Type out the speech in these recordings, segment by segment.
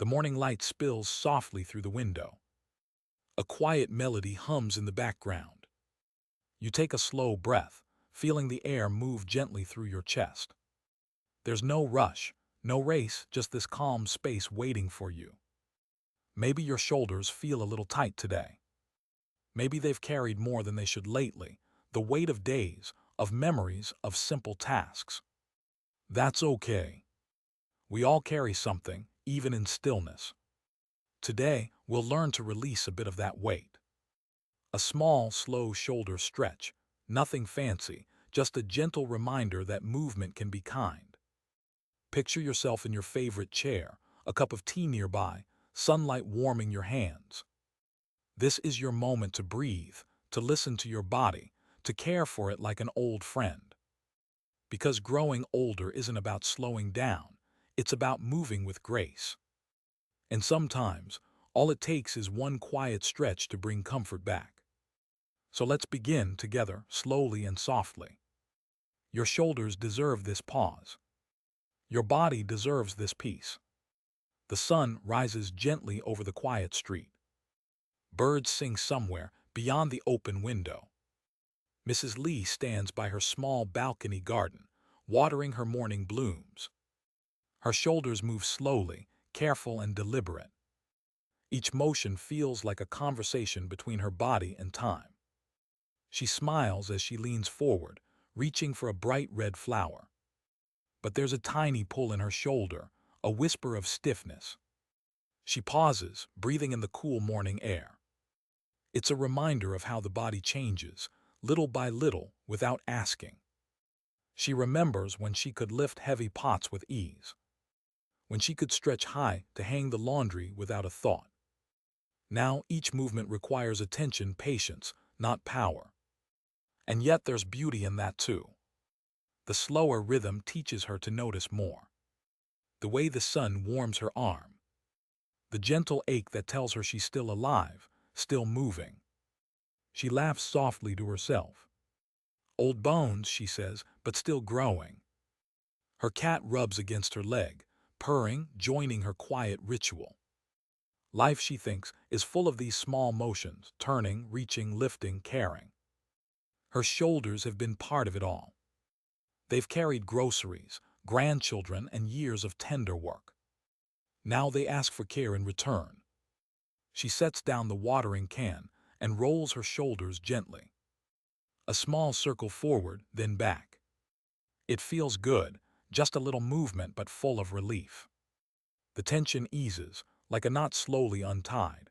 The morning light spills softly through the window. A quiet melody hums in the background. You take a slow breath, feeling the air move gently through your chest. There's no rush, no race, just this calm space waiting for you. Maybe your shoulders feel a little tight today. Maybe they've carried more than they should lately, the weight of days, of memories, of simple tasks. That's okay. We all carry something, even in stillness. Today, we'll learn to release a bit of that weight. A small, slow shoulder stretch, nothing fancy, just a gentle reminder that movement can be kind. Picture yourself in your favorite chair, a cup of tea nearby, sunlight warming your hands. This is your moment to breathe, to listen to your body, to care for it like an old friend. Because growing older isn't about slowing down, it's about moving with grace. And sometimes, all it takes is one quiet stretch to bring comfort back. So let's begin together, slowly and softly. Your shoulders deserve this pause. Your body deserves this peace. The sun rises gently over the quiet street. Birds sing somewhere beyond the open window. Mrs. Lee stands by her small balcony garden, watering her morning blooms. Her shoulders move slowly, careful and deliberate. Each motion feels like a conversation between her body and time. She smiles as she leans forward, reaching for a bright red flower. But there's a tiny pull in her shoulder, a whisper of stiffness. She pauses, breathing in the cool morning air. It's a reminder of how the body changes, little by little, without asking. She remembers when she could lift heavy pots with ease, when she could stretch high to hang the laundry without a thought. Now each movement requires attention, patience, not power. And yet there's beauty in that too. The slower rhythm teaches her to notice more. The way the sun warms her arm. The gentle ache that tells her she's still alive, still moving. She laughs softly to herself. Old bones, she says, but still growing. Her cat rubs against her leg, purring, joining her quiet ritual. Life, she thinks, is full of these small motions, turning, reaching, lifting, caring. Her shoulders have been part of it all. They've carried groceries, grandchildren, and years of tender work. Now they ask for care in return. She sets down the watering can and rolls her shoulders gently. A small circle forward, then back. It feels good, just a little movement but full of relief. The tension eases, like a knot slowly untied.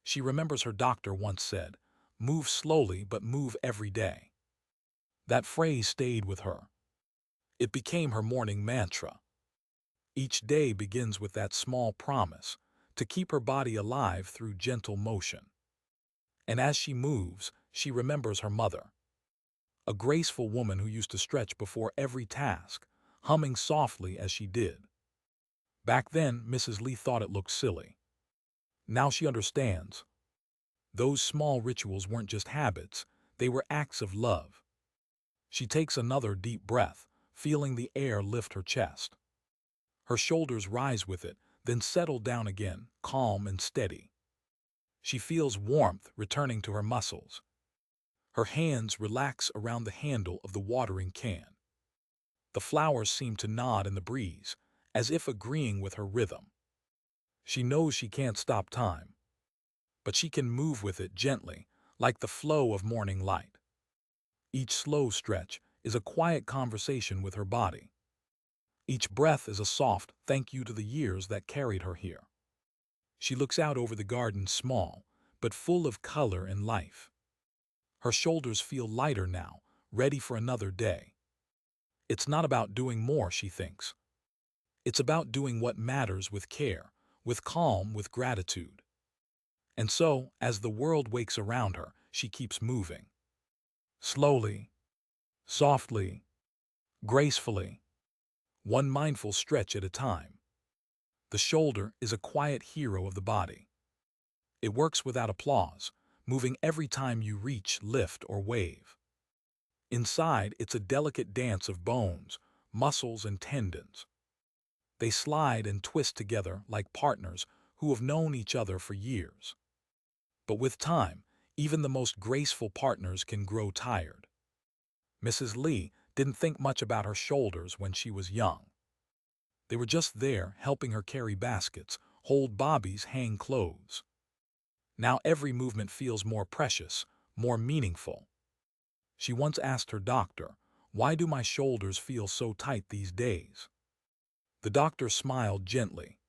She remembers her doctor once said, "Move slowly but move every day." That phrase stayed with her. It became her morning mantra. Each day begins with that small promise, to keep her body alive through gentle motion. And as she moves, she remembers her mother. A graceful woman who used to stretch before every task, humming softly as she did. Back then, Mrs. Lee thought it looked silly. Now she understands. Those small rituals weren't just habits, they were acts of love. She takes another deep breath, feeling the air lift her chest. Her shoulders rise with it, then settle down again, calm and steady. She feels warmth returning to her muscles. Her hands relax around the handle of the watering can. The flowers seem to nod in the breeze, as if agreeing with her rhythm. She knows she can't stop time, but she can move with it gently, like the flow of morning light. Each slow stretch is a quiet conversation with her body. Each breath is a soft thank you to the years that carried her here. She looks out over the garden, small, but full of color and life. Her shoulders feel lighter now, ready for another day. It's not about doing more, she thinks. It's about doing what matters with care, with calm, with gratitude. And so, as the world wakes around her, she keeps moving. Slowly, softly, gracefully, one mindful stretch at a time. The shoulder is a quiet hero of the body. It works without applause, moving every time you reach, lift, or wave. Inside, it's a delicate dance of bones, muscles, and tendons. They slide and twist together like partners who have known each other for years. But with time, even the most graceful partners can grow tired. Mrs. Lee didn't think much about her shoulders when she was young. They were just there, helping her carry baskets, hold bobbies, hang clothes. Now every movement feels more precious, more meaningful. She once asked her doctor, "Why do my shoulders feel so tight these days?" The doctor smiled gently.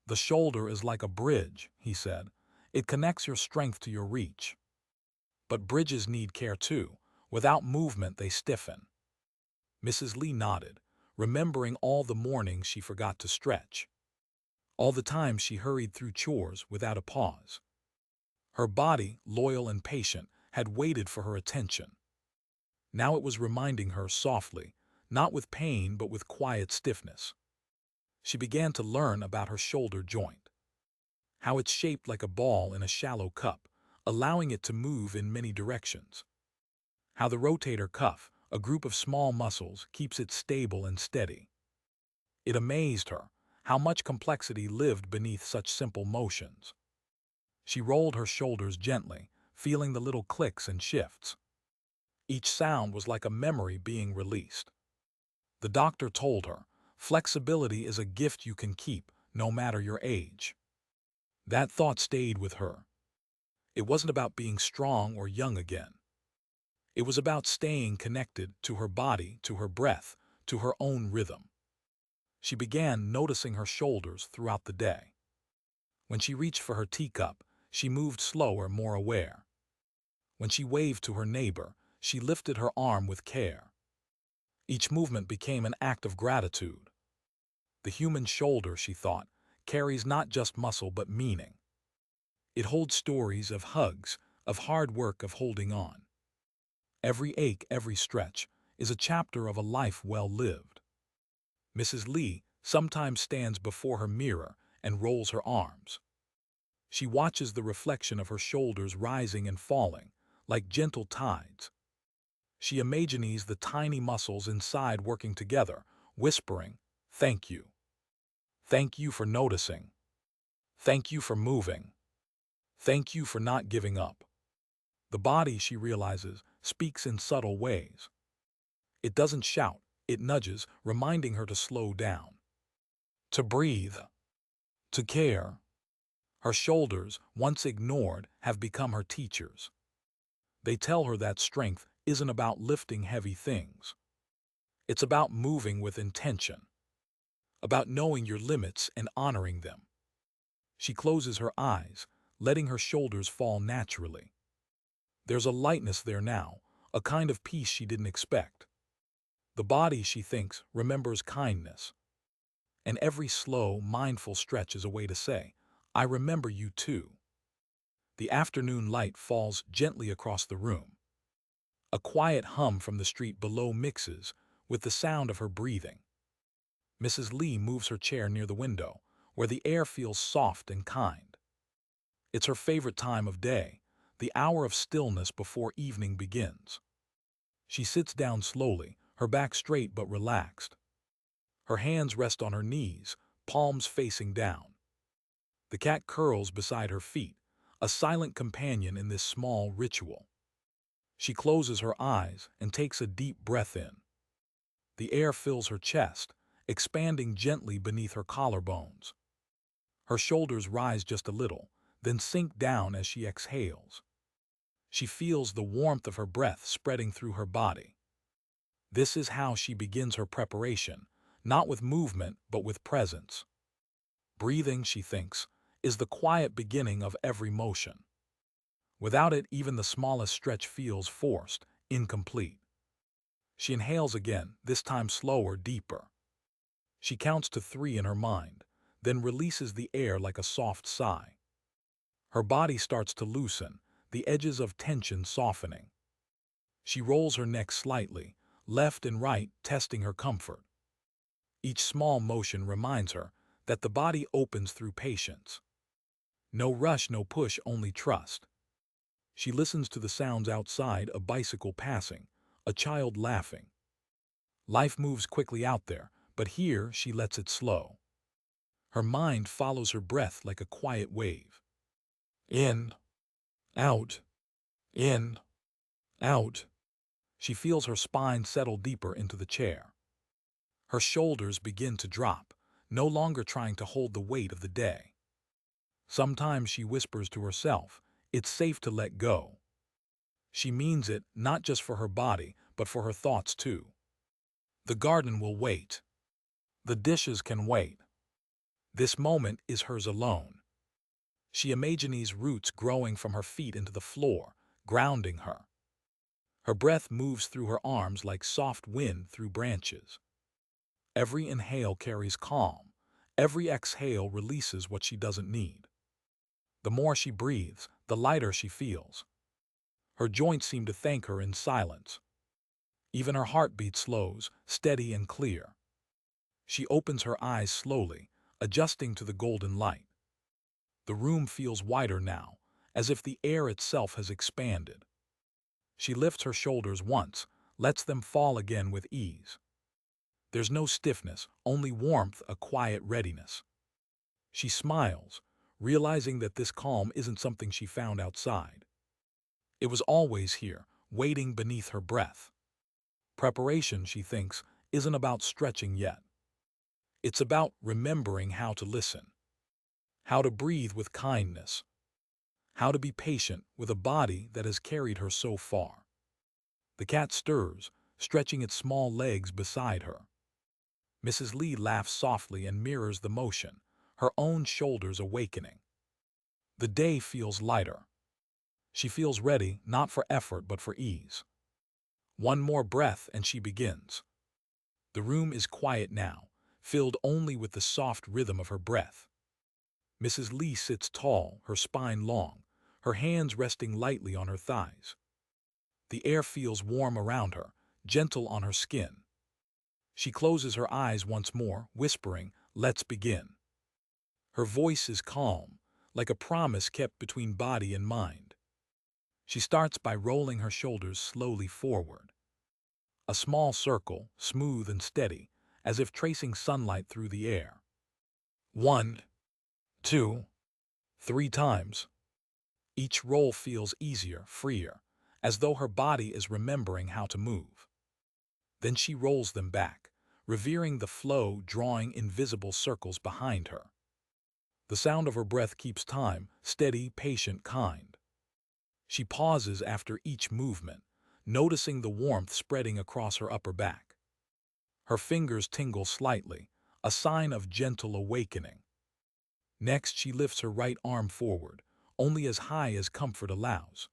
"The shoulder is like a bridge," he said. "It connects your strength to your reach. But bridges need care too. Without movement, they stiffen." Mrs. Lee nodded, remembering all the mornings she forgot to stretch. All the time she hurried through chores without a pause. Her body, loyal and patient, had waited for her attention. Now it was reminding her softly, not with pain but with quiet stiffness. She began to learn about her shoulder joint, how it's shaped like a ball in a shallow cup, allowing it to move in many directions. How the rotator cuff, a group of small muscles, keeps it stable and steady. It amazed her how much complexity lived beneath such simple motions. She rolled her shoulders gently, feeling the little clicks and shifts. Each sound was like a memory being released. The doctor told her, "Flexibility is a gift you can keep, no matter your age." That thought stayed with her. It wasn't about being strong or young again. It was about staying connected to her body, to her breath, to her own rhythm. She began noticing her shoulders throughout the day. When she reached for her teacup, she moved slower, more aware. When she waved to her neighbor, she lifted her arm with care. Each movement became an act of gratitude. The human shoulder, she thought, carries not just muscle but meaning. It holds stories of hugs, of hard work, of holding on. Every ache, every stretch, is a chapter of a life well lived. Mrs. Lee sometimes stands before her mirror and rolls her arms. She watches the reflection of her shoulders rising and falling, like gentle tides. She imagines the tiny muscles inside working together, whispering, "Thank you. Thank you for noticing. Thank you for moving. Thank you for not giving up." The body, she realizes, speaks in subtle ways. It doesn't shout, it nudges, reminding her to slow down, to breathe, to care. Her shoulders, once ignored, have become her teachers. They tell her that strength isn't about lifting heavy things. It's about moving with intention, about knowing your limits and honoring them. She closes her eyes, letting her shoulders fall naturally. There's a lightness there now, a kind of peace she didn't expect. The body, she thinks, remembers kindness. And every slow, mindful stretch is a way to say, "I remember you too." The afternoon light falls gently across the room. A quiet hum from the street below mixes with the sound of her breathing. Mrs. Lee moves her chair near the window, where the air feels soft and kind. It's her favorite time of day, the hour of stillness before evening begins. She sits down slowly, her back straight but relaxed. Her hands rest on her knees, palms facing down. The cat curls beside her feet, a silent companion in this small ritual. She closes her eyes and takes a deep breath in. The air fills her chest, expanding gently beneath her collarbones. Her shoulders rise just a little, then sink down as she exhales. She feels the warmth of her breath spreading through her body. This is how she begins her preparation, not with movement but with presence. Breathing, she thinks, is the quiet beginning of every motion. Without it, even the smallest stretch feels forced, incomplete. She inhales again, this time slower, deeper. She counts to 3 in her mind, then releases the air like a soft sigh. Her body starts to loosen, the edges of tension softening. She rolls her neck slightly, left and right, testing her comfort. Each small motion reminds her that the body opens through patience. No rush, no push, only trust. She listens to the sounds outside, a bicycle passing, a child laughing. Life moves quickly out there, but here she lets it slow. Her mind follows her breath like a quiet wave. In, out, in, out. She feels her spine settle deeper into the chair. Her shoulders begin to drop, no longer trying to hold the weight of the day. Sometimes she whispers to herself, "It's safe to let go." She means it not just for her body, but for her thoughts too. The garden will wait. The dishes can wait. This moment is hers alone. She imagines roots growing from her feet into the floor, grounding her. Her breath moves through her arms like soft wind through branches. Every inhale carries calm. Every exhale releases what she doesn't need. The more she breathes, the lighter she feels. Her joints seem to thank her in silence. Even her heartbeat slows, steady and clear. She opens her eyes slowly, adjusting to the golden light. The room feels wider now, as if the air itself has expanded. She lifts her shoulders once, lets them fall again with ease. There's no stiffness, only warmth, a quiet readiness. She smiles, realizing that this calm isn't something she found outside. It was always here, waiting beneath her breath. Preparation, she thinks, isn't about stretching yet. It's about remembering how to listen, how to breathe with kindness, how to be patient with a body that has carried her so far. The cat stirs, stretching its small legs beside her. Mrs. Lee laughs softly and mirrors the motion, her own shoulders awakening. The day feels lighter. She feels ready, not for effort but for ease. One more breath and she begins. The room is quiet now, filled only with the soft rhythm of her breath. Mrs. Lee sits tall, her spine long, her hands resting lightly on her thighs. The air feels warm around her, gentle on her skin. She closes her eyes once more, whispering, "Let's begin." Her voice is calm, like a promise kept between body and mind. She starts by rolling her shoulders slowly forward. A small circle, smooth and steady, as if tracing sunlight through the air. 1, 2, 3 times. Each roll feels easier, freer, as though her body is remembering how to move. Then she rolls them back, revering the flow, drawing invisible circles behind her. The sound of her breath keeps time, steady, patient, kind. She pauses after each movement, noticing the warmth spreading across her upper back. Her fingers tingle slightly, a sign of gentle awakening. Next, she lifts her right arm forward, only as high as comfort allows.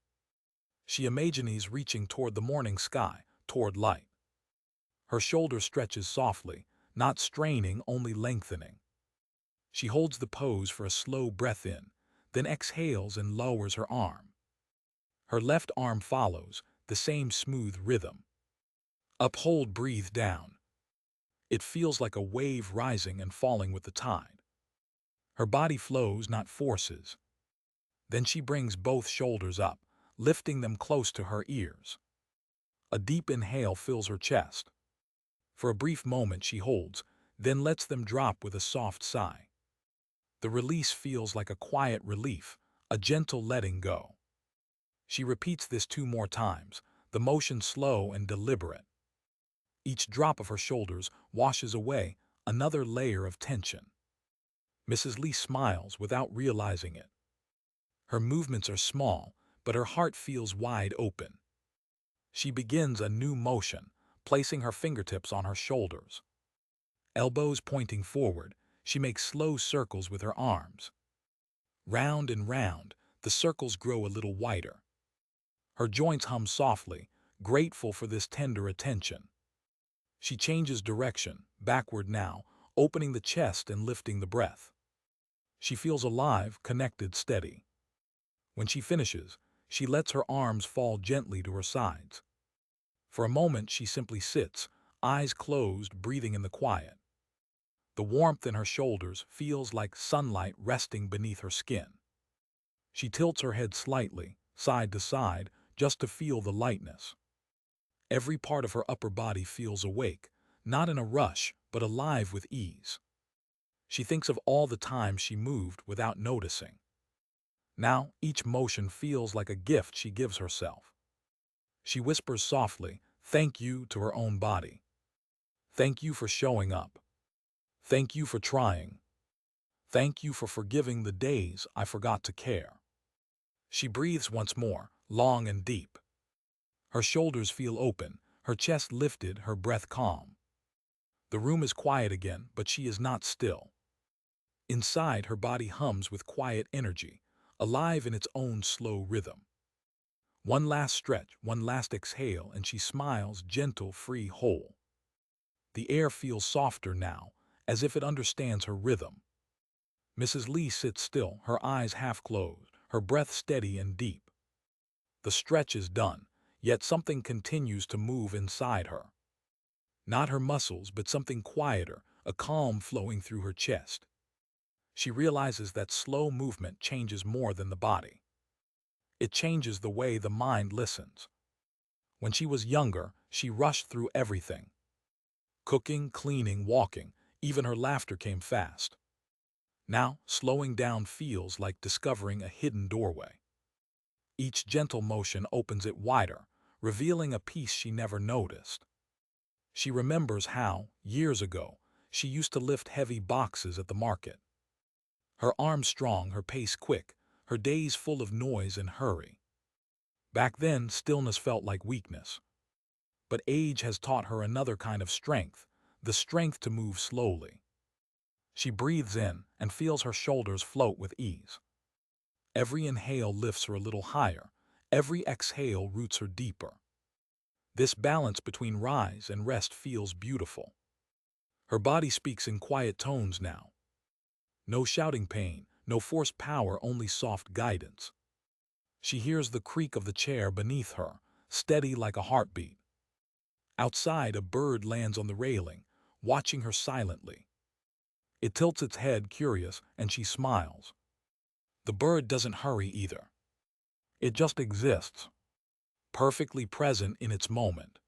She imagines reaching toward the morning sky, toward light. Her shoulder stretches softly, not straining, only lengthening. She holds the pose for a slow breath in, then exhales and lowers her arm. Her left arm follows, the same smooth rhythm. Uphold, breathe down. It feels like a wave rising and falling with the tide. Her body flows, not forces. Then she brings both shoulders up, lifting them close to her ears. A deep inhale fills her chest. For a brief moment she holds, then lets them drop with a soft sigh. The release feels like a quiet relief, a gentle letting go. She repeats this 2 more times, the motion slow and deliberate. Each drop of her shoulders washes away another layer of tension. Mrs. Lee smiles without realizing it. Her movements are small, but her heart feels wide open. She begins a new motion, placing her fingertips on her shoulders. Elbows pointing forward, she makes slow circles with her arms. Round and round, the circles grow a little wider. Her joints hum softly, grateful for this tender attention. She changes direction, backward now, opening the chest and lifting the breath. She feels alive, connected, steady. When she finishes, she lets her arms fall gently to her sides. For a moment she simply sits, eyes closed, breathing in the quiet. The warmth in her shoulders feels like sunlight resting beneath her skin. She tilts her head slightly, side to side, just to feel the lightness. Every part of her upper body feels awake, not in a rush, but alive with ease. She thinks of all the times she moved without noticing. Now, each motion feels like a gift she gives herself. She whispers softly, "Thank you," to her own body. "Thank you for showing up. Thank you for trying. Thank you for forgiving the days I forgot to care." She breathes once more, long and deep. Her shoulders feel open, her chest lifted, her breath calm. The room is quiet again, but she is not still. Inside, her body hums with quiet energy, alive in its own slow rhythm. One last stretch, one last exhale, and she smiles, gentle, free, whole. The air feels softer now, as if it understands her rhythm. Mrs. Lee sits still, her eyes half closed, her breath steady and deep. The stretch is done, yet something continues to move inside her. Not her muscles, but something quieter, a calm flowing through her chest. She realizes that slow movement changes more than the body. It changes the way the mind listens. When she was younger, she rushed through everything. Cooking, cleaning, walking, even her laughter came fast. Now, slowing down feels like discovering a hidden doorway. Each gentle motion opens it wider, revealing a piece she never noticed. She remembers how, years ago, she used to lift heavy boxes at the market. Her arms strong, her pace quick, her days full of noise and hurry. Back then, stillness felt like weakness. But age has taught her another kind of strength, the strength to move slowly. She breathes in and feels her shoulders float with ease. Every inhale lifts her a little higher, every exhale roots her deeper. This balance between rise and rest feels beautiful. Her body speaks in quiet tones now. No shouting pain, no forced power, only soft guidance. She hears the creak of the chair beneath her, steady like a heartbeat. Outside, a bird lands on the railing, watching her silently. It tilts its head, curious, and she smiles. The bird doesn't hurry either. It just exists, perfectly present in its moment.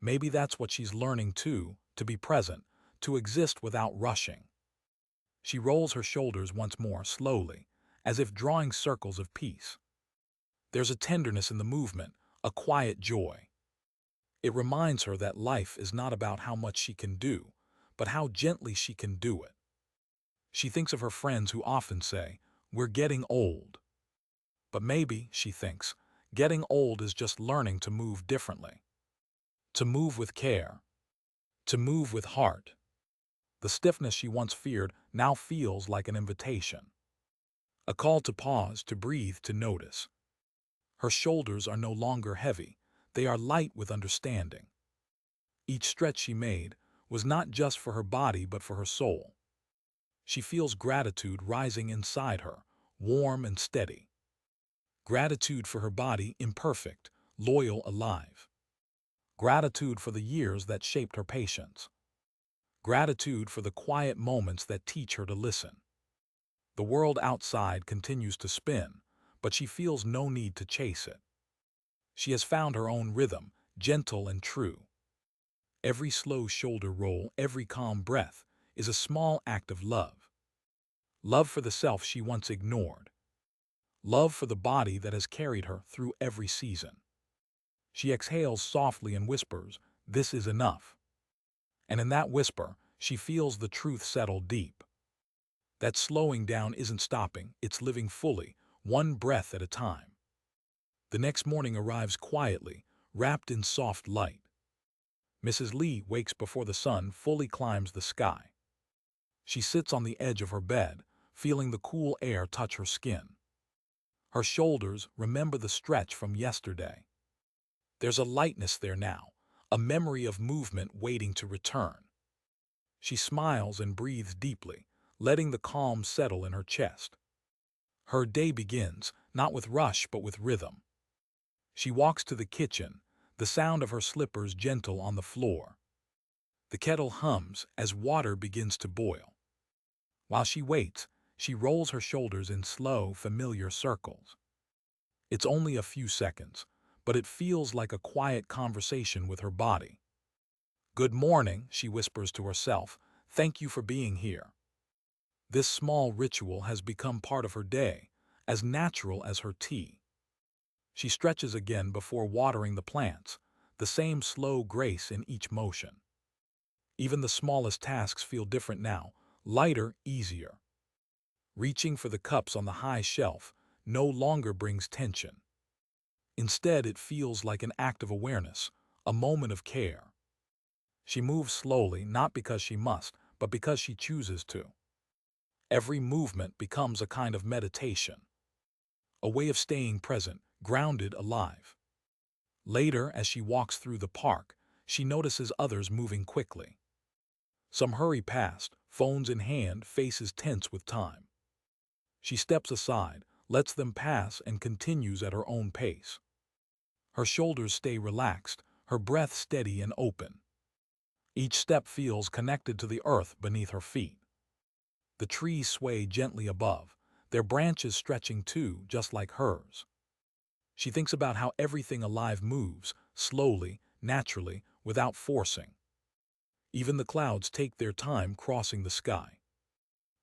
Maybe that's what she's learning too, to be present, to exist without rushing. She rolls her shoulders once more, slowly, as if drawing circles of peace. There's a tenderness in the movement, a quiet joy. It reminds her that life is not about how much she can do, but how gently she can do it. She thinks of her friends who often say, "We're getting old." But maybe, she thinks, getting old is just learning to move differently. To move with care. To move with heart. The stiffness she once feared now feels like an invitation. A call to pause, to breathe, to notice. Her shoulders are no longer heavy. They are light with understanding. Each stretch she made was not just for her body but for her soul. She feels gratitude rising inside her, warm and steady. Gratitude for her body, imperfect, loyal, alive. Gratitude for the years that shaped her patience. Gratitude for the quiet moments that teach her to listen. The world outside continues to spin, but she feels no need to chase it. She has found her own rhythm, gentle and true. Every slow shoulder roll, every calm breath, is a small act of love. Love for the self she once ignored. Love for the body that has carried her through every season. She exhales softly and whispers, "This is enough." And in that whisper, she feels the truth settle deep. That slowing down isn't stopping, it's living fully, one breath at a time. The next morning arrives quietly, wrapped in soft light. Mrs. Lee wakes before the sun fully climbs the sky. She sits on the edge of her bed, feeling the cool air touch her skin. Her shoulders remember the stretch from yesterday. There's a lightness there now, a memory of movement waiting to return. She smiles and breathes deeply, letting the calm settle in her chest. Her day begins, not with rush but with rhythm. She walks to the kitchen, the sound of her slippers gentle on the floor. The kettle hums as water begins to boil. While she waits, she rolls her shoulders in slow, familiar circles. It's only a few seconds, but it feels like a quiet conversation with her body. Good morning, she whispers to herself. Thank you for being here. This small ritual has become part of her day, as natural as her tea. She stretches again before watering the plants, the same slow grace in each motion. Even the smallest tasks feel different now, lighter, easier. Reaching for the cups on the high shelf no longer brings tension. Instead, it feels like an act of awareness, a moment of care. She moves slowly, not because she must, but because she chooses to. Every movement becomes a kind of meditation, a way of staying present, grounded, alive. Later, as she walks through the park, she notices others moving quickly. Some hurry past, phones in hand, faces tense with time. She steps aside, lets them pass, and continues at her own pace. Her shoulders stay relaxed, her breath steady and open. Each step feels connected to the earth beneath her feet. The trees sway gently above, their branches stretching too, just like hers. She thinks about how everything alive moves, slowly, naturally, without forcing. Even the clouds take their time crossing the sky.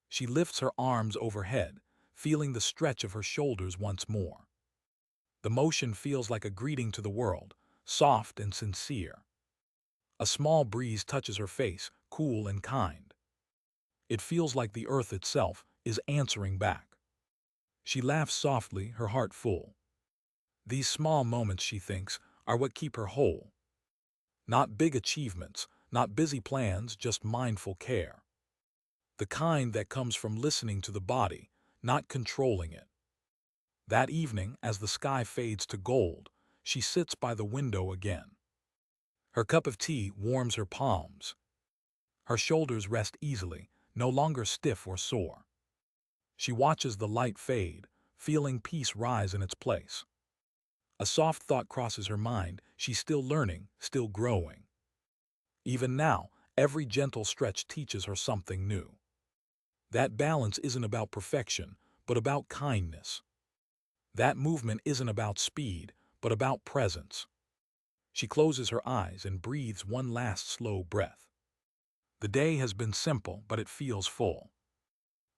She lifts her arms overhead, feeling the stretch of her shoulders once more. The motion feels like a greeting to the world, soft and sincere. A small breeze touches her face, cool and kind. It feels like the earth itself is answering back. She laughs softly, her heart full. These small moments, she thinks, are what keep her whole. Not big achievements, not busy plans, just mindful care. The kind that comes from listening to the body, not controlling it. That evening, as the sky fades to gold, she sits by the window again. Her cup of tea warms her palms. Her shoulders rest easily, no longer stiff or sore. She watches the light fade, feeling peace rise in its place. A soft thought crosses her mind. She's still learning, still growing. Even now, every gentle stretch teaches her something new. That balance isn't about perfection, but about kindness. That movement isn't about speed, but about presence. She closes her eyes and breathes one last slow breath. The day has been simple, but it feels full.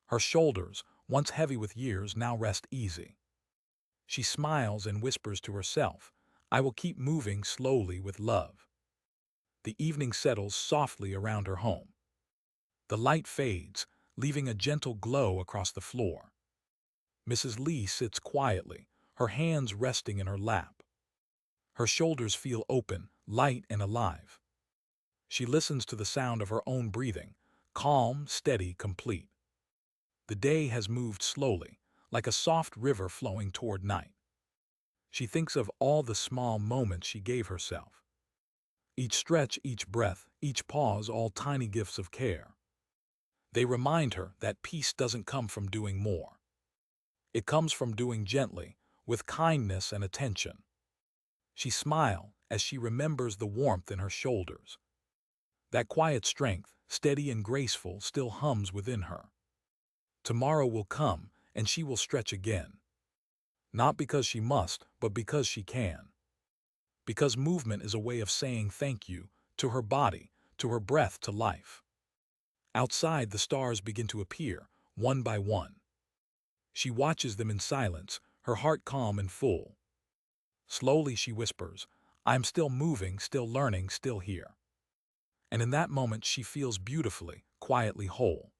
Her shoulders, once heavy with years, now rest easy. She smiles and whispers to herself, I will keep moving slowly with love. The evening settles softly around her home. The light fades, leaving a gentle glow across the floor. Mrs. Lee sits quietly, her hands resting in her lap. Her shoulders feel open, light and alive. She listens to the sound of her own breathing, calm, steady, complete. The day has moved slowly, like a soft river flowing toward night. She thinks of all the small moments she gave herself. Each stretch, each breath, each pause, all tiny gifts of care. They remind her that peace doesn't come from doing more. It comes from doing gently, with kindness and attention. She smiles as she remembers the warmth in her shoulders. That quiet strength, steady and graceful, still hums within her. Tomorrow will come, and she will stretch again. Not because she must, but because she can. Because movement is a way of saying thank you to her body, to her breath, to life. Outside, the stars begin to appear, one by one. She watches them in silence, her heart calm and full. Slowly she whispers, I'm still moving, still learning, still here. And in that moment she feels beautifully, quietly whole.